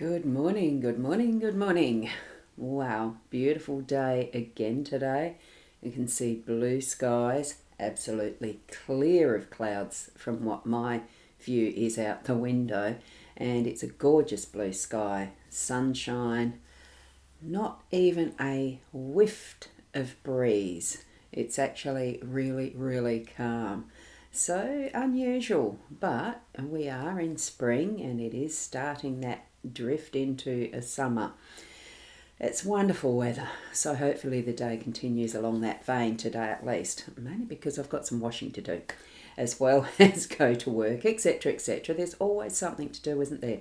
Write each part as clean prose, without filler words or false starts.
Good morning, good morning, good morning. Wow, beautiful day again today. You can see blue skies, absolutely clear of clouds from what my view is out the window. And it's a gorgeous blue sky, sunshine, not even a whiff of breeze. It's actually really, really calm. So unusual, but we are in spring and it is starting that drift into a summer. It's wonderful weather, so hopefully the day continues along that vein today at least, mainly because I've got some washing to do as well as go to work, etc., etc. There's always something to do, isn't there?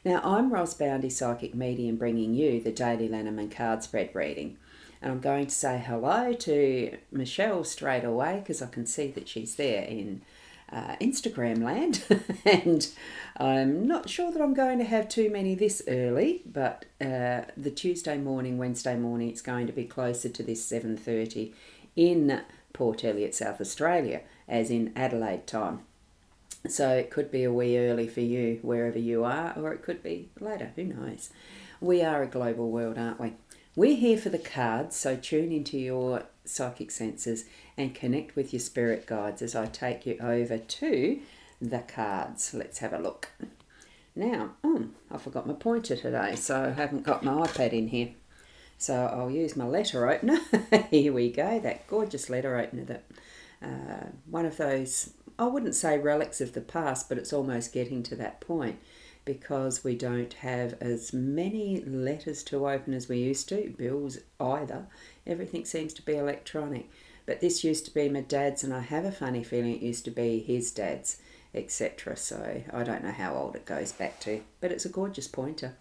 Now, I'm Ros Boundy, Psychic Medium, bringing you the daily Lenormand card spread reading. And I'm going to say hello to Michelle straight away because I can see that she's there in Instagram land. And I'm not sure that I'm going to have too many this early, but the Tuesday morning, Wednesday morning, it's going to be closer to this 7:30 in Port Elliot, South Australia, as in Adelaide time. So it could be a wee early for you wherever you are, or it could be later, who knows. We are a global world, aren't we? We're here for the cards, so tune into your psychic senses and connect with your spirit guides as I take you over to the cards. Let's have a look. Now, I forgot my pointer today, so I haven't got my iPad in here. So I'll use my letter opener. Here we go, that gorgeous letter opener that one of those, I wouldn't say relics of the past, but it's almost getting to that point because we don't have as many letters to open as we used to, bills either. Everything seems to be electronic. But this used to be my dad's, and I have a funny feeling it used to be his dad's, etc. So I don't know how old it goes back to, but it's a gorgeous pointer.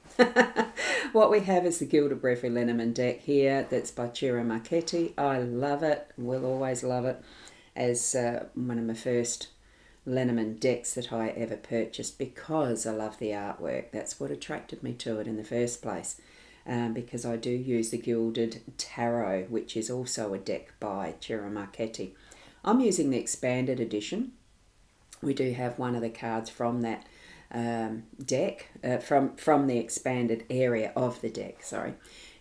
What we have is the Gilded Breffrey Lenormand deck here. That's by Ciro Marchetti. I love it, will always love it, as one of my first Lenormand decks that I ever purchased because I love the artwork. That's what attracted me to it in the first place, because I do use the Gilded Tarot, which is also a deck by Ciro Marchetti. I'm using the expanded edition. We do have one of the cards from that deck, from the expanded area of the deck, sorry.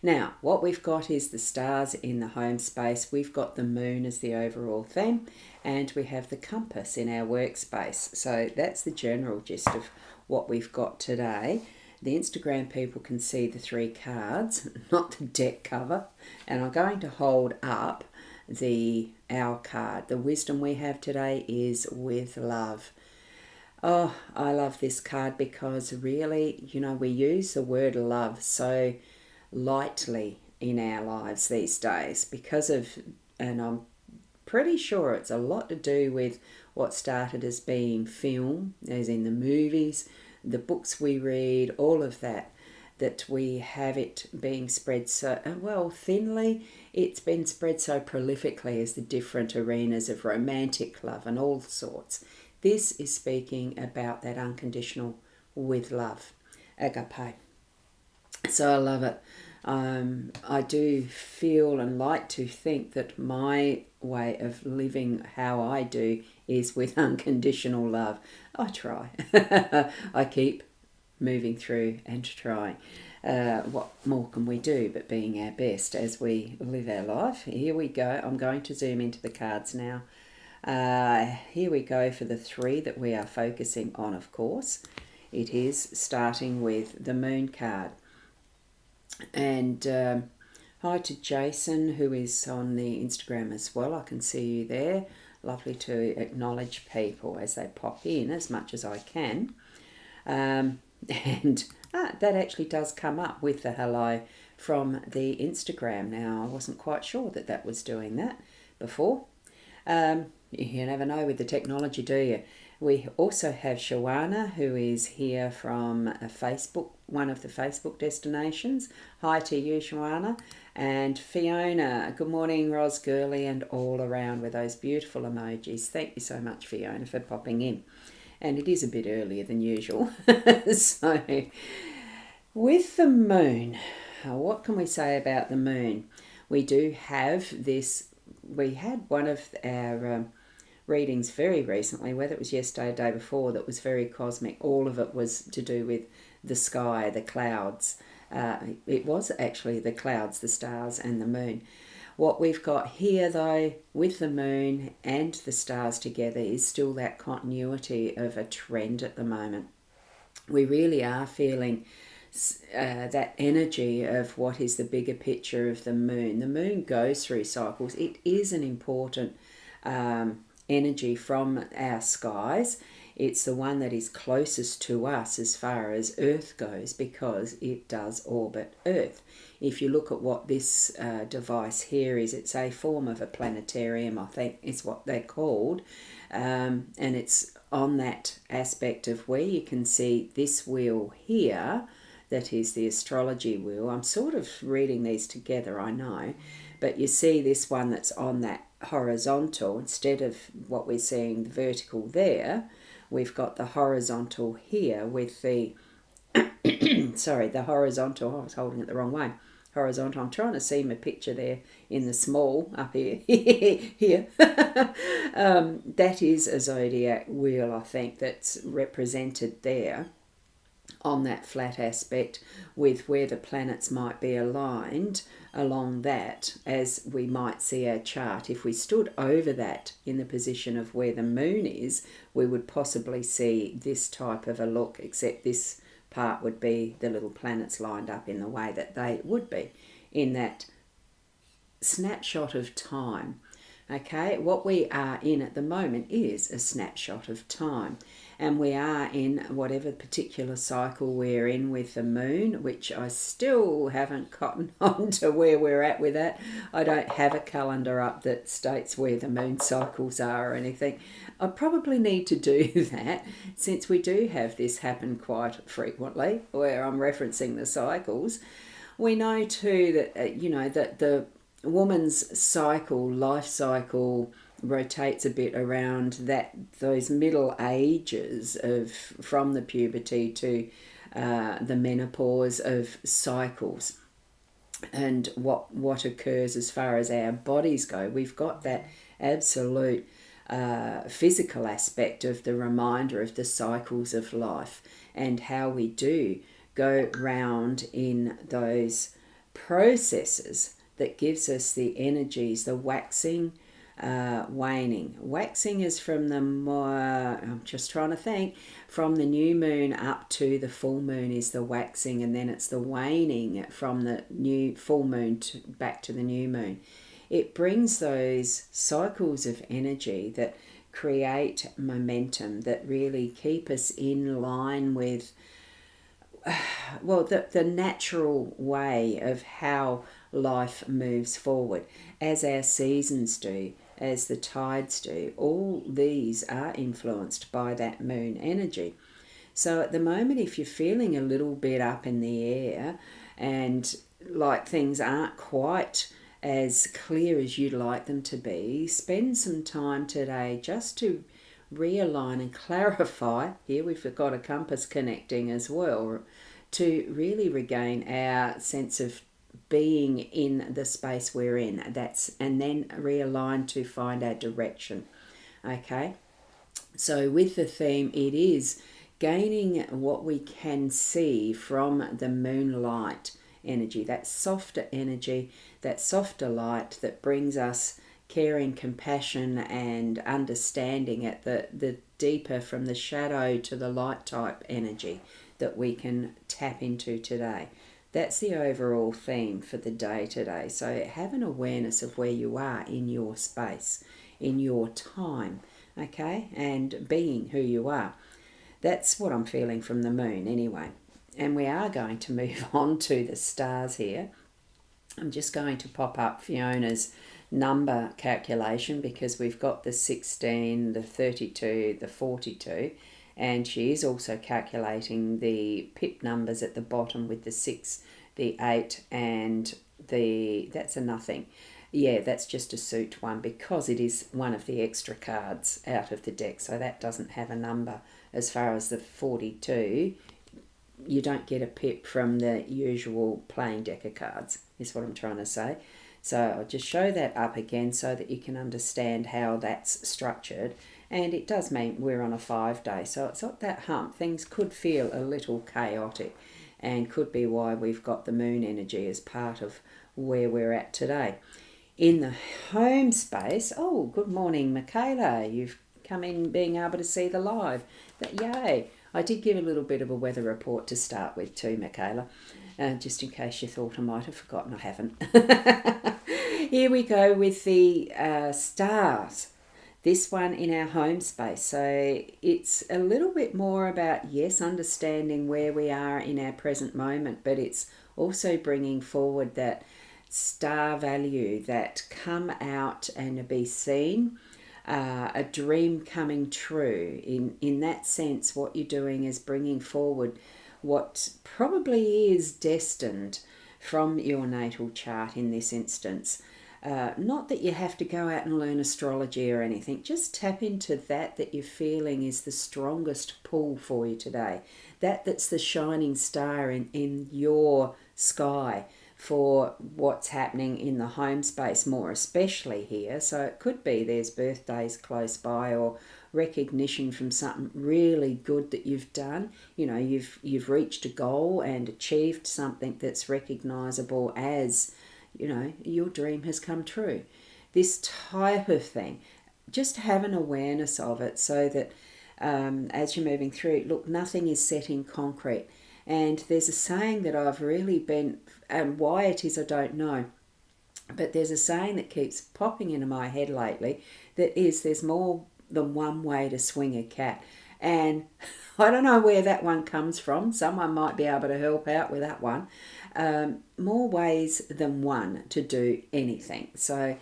Now, what we've got is the stars in the home space. We've got the moon as the overall theme, and we have the compass in our workspace. So that's the general gist of what we've got today. The Instagram people can see the three cards, not the deck cover. And I'm going to hold up our card. The wisdom we have today is with love. Oh, I love this card because really, we use the word love so lightly in our lives these days because of, and I'm pretty sure it's a lot to do with what started as being film, as in the movies, the books we read, all of that we have it being spread so, well, thinly. It's been spread so prolifically as the different arenas of romantic love and all sorts. This is speaking about that unconditional with love, agape. So I love it. I do feel and like to think that my way of living how I do is with unconditional love. I try. I keep moving through and trying. What more can we do but being our best as we live our life? Here we go. I'm going to zoom into the cards now. Here we go for the three that we are focusing on, of course. It is starting with the moon card. And hi to Jason, who is on the Instagram as well. I can see you there. Lovely to acknowledge people as they pop in as much as I can. And that actually does come up with the hello from the Instagram. Now, I wasn't quite sure that was doing that before. You never know with the technology, do you? We also have Shawana, who is here from Facebook, one of the Facebook destinations. Hi to you, Shawana. And Fiona, good morning, Ros Gurley, and all around with those beautiful emojis. Thank you so much, Fiona, for popping in. And it is a bit earlier than usual. So, with the moon, what can we say about the moon? We do have this, we had one of our readings very recently, whether it was yesterday or the day before, that was very cosmic. All of it was to do with the sky, the clouds. It was actually the clouds, the stars and the moon. What we've got here though with the moon and the stars together is still that continuity of a trend at the moment. We really are feeling that energy of what is the bigger picture of the moon. The moon goes through cycles. It is an important energy from our skies. It's the one that is closest to us as far as Earth goes because it does orbit Earth. If you look at what this device here is, it's a form of a planetarium, I think is what they're called. And it's on that aspect of where you can see this wheel here, that is the astrology wheel. I'm sort of reading these together, I know. But you see this one that's on that horizontal, instead of what we're seeing the vertical there, we've got the horizontal here with the, sorry, the horizontal, I was holding it the wrong way. Horizontal, I'm trying to see my picture there in the small up here. Here. That is a zodiac wheel, I think, that's represented there on that flat aspect with where the planets might be aligned along that, as we might see our chart. If we stood over that in the position of where the moon is, we would possibly see this type of a look, except this part would be the little planets lined up in the way that they would be in that snapshot of time. Okay, what we are in at the moment is a snapshot of time, and we are in whatever particular cycle we're in with the moon, which I still haven't gotten on to where we're at with that. I don't have a calendar up that states where the moon cycles are or anything. I probably need to do that, since we do have this happen quite frequently where I'm referencing the cycles. We know too that that the woman's cycle, life cycle, rotates a bit around those middle ages of from the puberty to the menopause of cycles, and what occurs as far as our bodies go. We've got that absolute physical aspect of the reminder of the cycles of life and how we do go round in those processes that gives us the energies, the waxing, waning. Waxing is from the more, I'm just trying to think, from the new moon up to the full moon is the waxing, and then it's the waning from the new full moon back to the new moon. It brings those cycles of energy that create momentum, that really keep us in line with the natural way of how life moves forward, as our seasons do, as the tides do. All these are influenced by that moon energy. So at the moment, if you're feeling a little bit up in the air and like things aren't quite as clear as you'd like them to be, spend some time today just to realign and clarify. Here we've got a compass connecting as well, to really regain our sense of being in the space we're in. And then realign to find our direction. Okay, so with the theme, it is gaining what we can see from the moonlight energy, that softer energy, that softer light that brings us caring, compassion and understanding at the deeper, from the shadow to the light type energy that we can tap into today. That's the overall theme for the day today. So have an awareness of where you are in your space, in your time, okay, and being who you are. That's what I'm feeling from the moon anyway. And we are going to move on to the stars here. I'm just going to pop up Fiona's number calculation, because we've got the 16, the 32, the 42, and she is also calculating the pip numbers at the bottom with the 6, the 8, and that's a nothing. Yeah, that's just a suit one, because it is one of the extra cards out of the deck, so that doesn't have a number. As far as the 42, you don't get a pip from the usual playing deck of cards, is what I'm trying to say. So I'll just show that up again so that you can understand how that's structured. And it does mean we're on a 5-day, so it's not that hump. Things could feel a little chaotic and could be why we've got the moon energy as part of where we're at today. In the home space, oh, good morning, Michaela. You've come in being able to see the live. Yay. I did give a little bit of a weather report to start with too, Michaela, just in case you thought I might have forgotten. I haven't. Here we go with the stars. This one in our home space. So it's a little bit more about, yes, understanding where we are in our present moment, but it's also bringing forward that star value, that come out and be seen, a dream coming true. In that sense, what you're doing is bringing forward what probably is destined from your natal chart in this instance. Not that you have to go out and learn astrology or anything. Just tap into that you're feeling is the strongest pull for you today. That's the shining star in your sky for what's happening in the home space, more especially here. So it could be there's birthdays close by, or recognition from something really good that you've done. You know, you've reached a goal and achieved something that's recognizable as, you know, your dream has come true. This type of thing, just have an awareness of it, so that as you're moving through, look, nothing is set in concrete. And there's a saying that I've really been, and why it is I don't know, but there's a saying that keeps popping into my head lately, that is, there's more than one way to swing a cat. And I don't know where that one comes from. Someone might be able to help out with that one. More ways than one to do anything. So,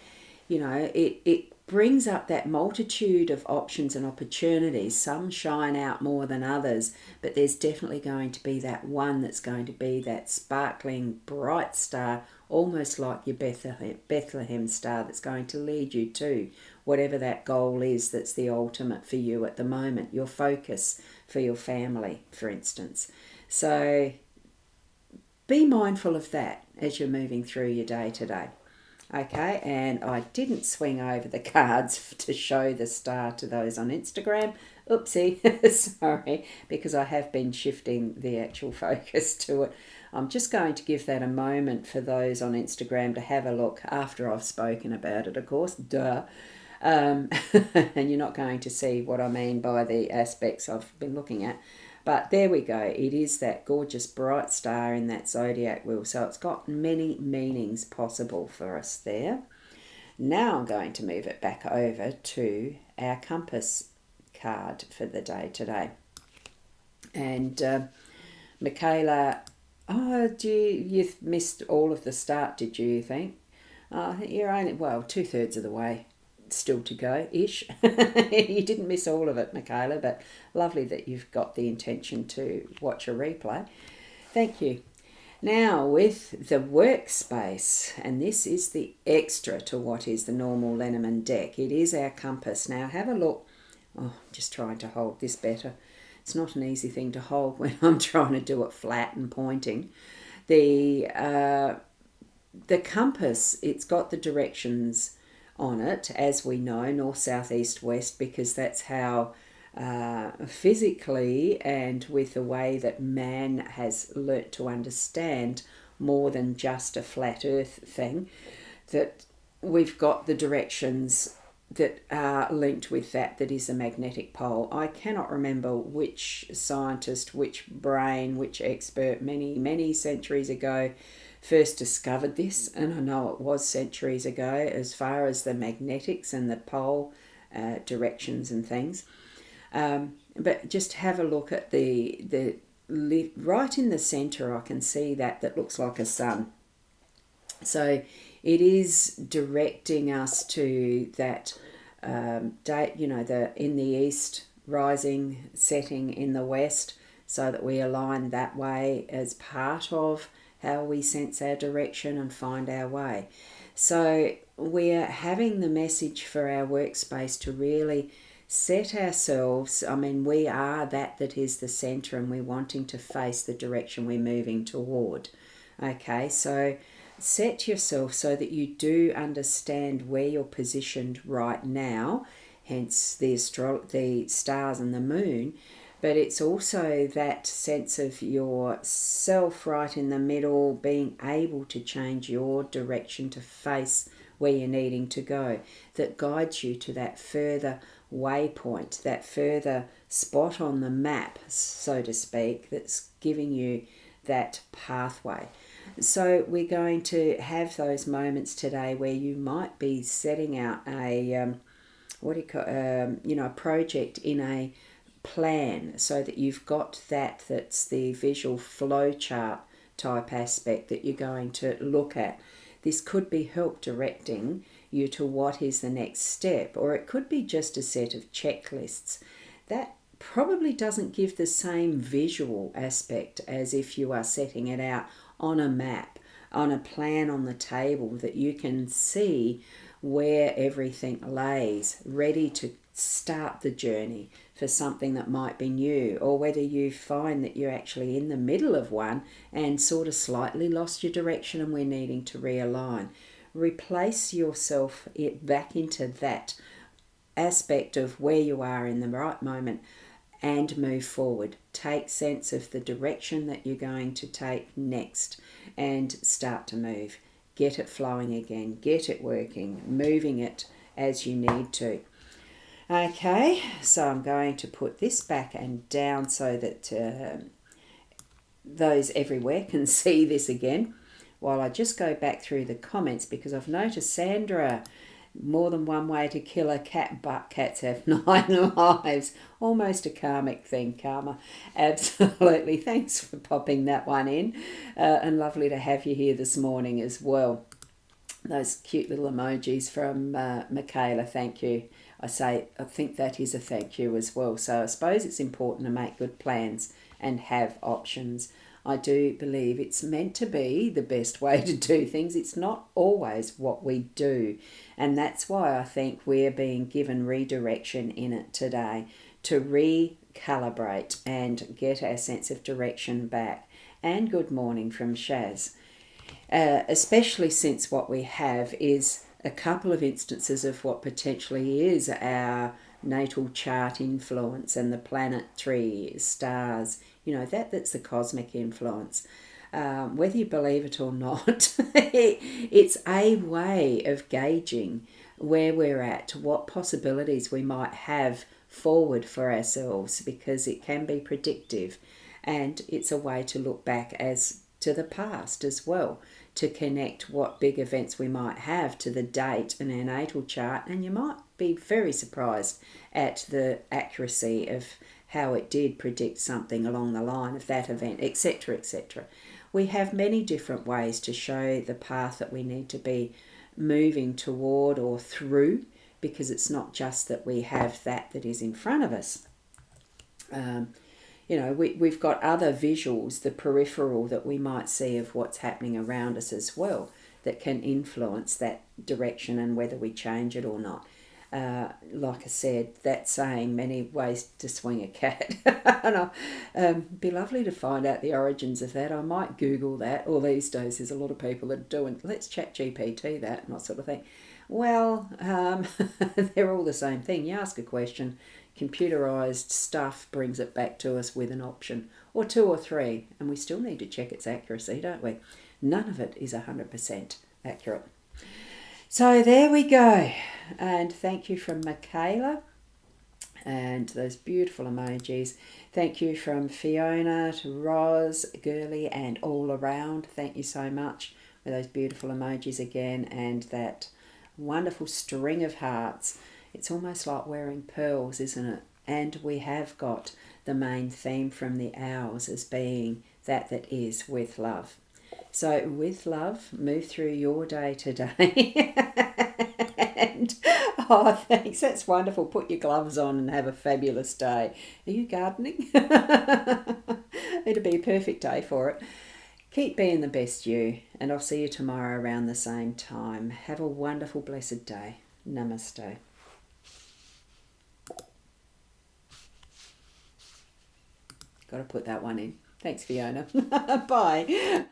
you know, it brings up that multitude of options and opportunities. Some shine out more than others, but there's definitely going to be that one that's going to be that sparkling bright star, almost like your Bethlehem star, that's going to lead you to whatever that goal is that's the ultimate for you at the moment, your focus for your family, for instance. So be mindful of that as you're moving through your day today. Okay, and I didn't swing over the cards to show the star to those on Instagram. Oopsie, sorry, because I have been shifting the actual focus to it. I'm just going to give that a moment for those on Instagram to have a look after I've spoken about it, of course, duh. And you're not going to see what I mean by the aspects I've been looking at. But there we go. It is that gorgeous bright star in that zodiac wheel. So it's got many meanings possible for us there. Now I'm going to move it back over to our compass card for the day today. And Michaela, you've missed all of the start, did you think? I think you're only, 2/3 of the way still to go ish. You didn't miss all of it, Michaela, but lovely that you've got the intention to watch a replay. Thank you. Now with the workspace, and this is the extra to what is the normal Lenormand deck. It is our compass. Now have a look. I'm just trying to hold this better. It's not an easy thing to hold when I'm trying to do it flat and pointing. The compass, it's got the directions on it, as we know, north, south, east, west, because that's how physically and with the way that man has learnt to understand more than just a flat earth thing, that we've got the directions that are linked with that is a magnetic pole. I cannot remember which scientist, which brain, which expert many centuries ago first discovered this, and I know it was centuries ago, as far as the magnetics and the pole directions and things. But just have a look at the right in the center. I can see that looks like a sun. So it is directing us to that date, in the east, rising, setting in the west, so that we align that way as part of how we sense our direction and find our way. So we're having the message for our workspace to really set ourselves, we are that is the center, and we're wanting to face the direction we're moving toward. Okay, so set yourself so that you do understand where you're positioned right now hence the stars and the moon. But it's also that sense of yourself right in the middle, being able to change your direction to face where you're needing to go, that guides you to that further waypoint, that further spot on the map, so to speak, that's giving you that pathway. So we're going to have those moments today where you might be setting out a a project in a plan, so that you've got that's the visual flow chart type aspect that you're going to look at. This could be help directing you to what is the next step, or it could be just a set of checklists. That probably doesn't give the same visual aspect as if you are setting it out on a map, on a plan on the table, that you can see where everything lays, ready to start the journey for something that might be new, or whether you find that you're actually in the middle of one and sort of slightly lost your direction and we're needing to realign. Replace yourself back into that aspect of where you are in the right moment and move forward. Take sense of the direction that you're going to take next and start to move. Get it flowing again, get it working, moving it as you need to. Okay, so I'm going to put this back and down so that those everywhere can see this again, while I just go back through the comments, because I've noticed, Sandra, more than one way to kill a cat, but cats have 9 lives. Almost a karmic thing, karma. Absolutely. Thanks for popping that one in. And lovely to have you here this morning as well. Those cute little emojis from Michaela, thank you. I think that is a thank you as well. So I suppose it's important to make good plans and have options. I do believe it's meant to be the best way to do things. It's not always what we do. And that's why I think we're being given redirection in it today, to recalibrate and get our sense of direction back. And good morning from Shaz. Especially since what we have is a couple of instances of what potentially is our natal chart influence and the planetary stars, that's the cosmic influence. Whether you believe it or not, it's a way of gauging where we're at, what possibilities we might have forward for ourselves, because it can be predictive, and it's a way to look back as to the past as well, to connect what big events we might have to the date in our natal chart, and you might be very surprised at the accuracy of how it did predict something along the line of that event, etc., etc. We have many different ways to show the path that we need to be moving toward or through, because it's not just that we have that is in front of us. We've got other visuals, the peripheral that we might see of what's happening around us as well, that can influence that direction and whether we change it or not. Like I said, that saying, many ways to swing a cat. And it'd be lovely to find out the origins of that. I might Google that, or these days there's a lot of people that are doing, let's chat GPT that and that sort of thing. Well, they're all the same thing. You ask a question, computerized stuff brings it back to us with an option, or 2 or 3, and we still need to check its accuracy, don't we? None of it is 100% accurate. So there we go, and thank you from Michaela, and those beautiful emojis. Thank you from Fiona to Roz, Girly, and all around. Thank you so much for those beautiful emojis again, and that wonderful string of hearts. It's almost like wearing pearls, isn't it? And we have got the main theme from the owls as being that is with love. So with love, move through your day today. And thanks, that's wonderful. Put your gloves on and have a fabulous day. Are you gardening? It'll be a perfect day for it. Keep being the best you, and I'll see you tomorrow around the same time. Have a wonderful, blessed day. Namaste. Got to put that one in. Thanks, Fiona. Bye.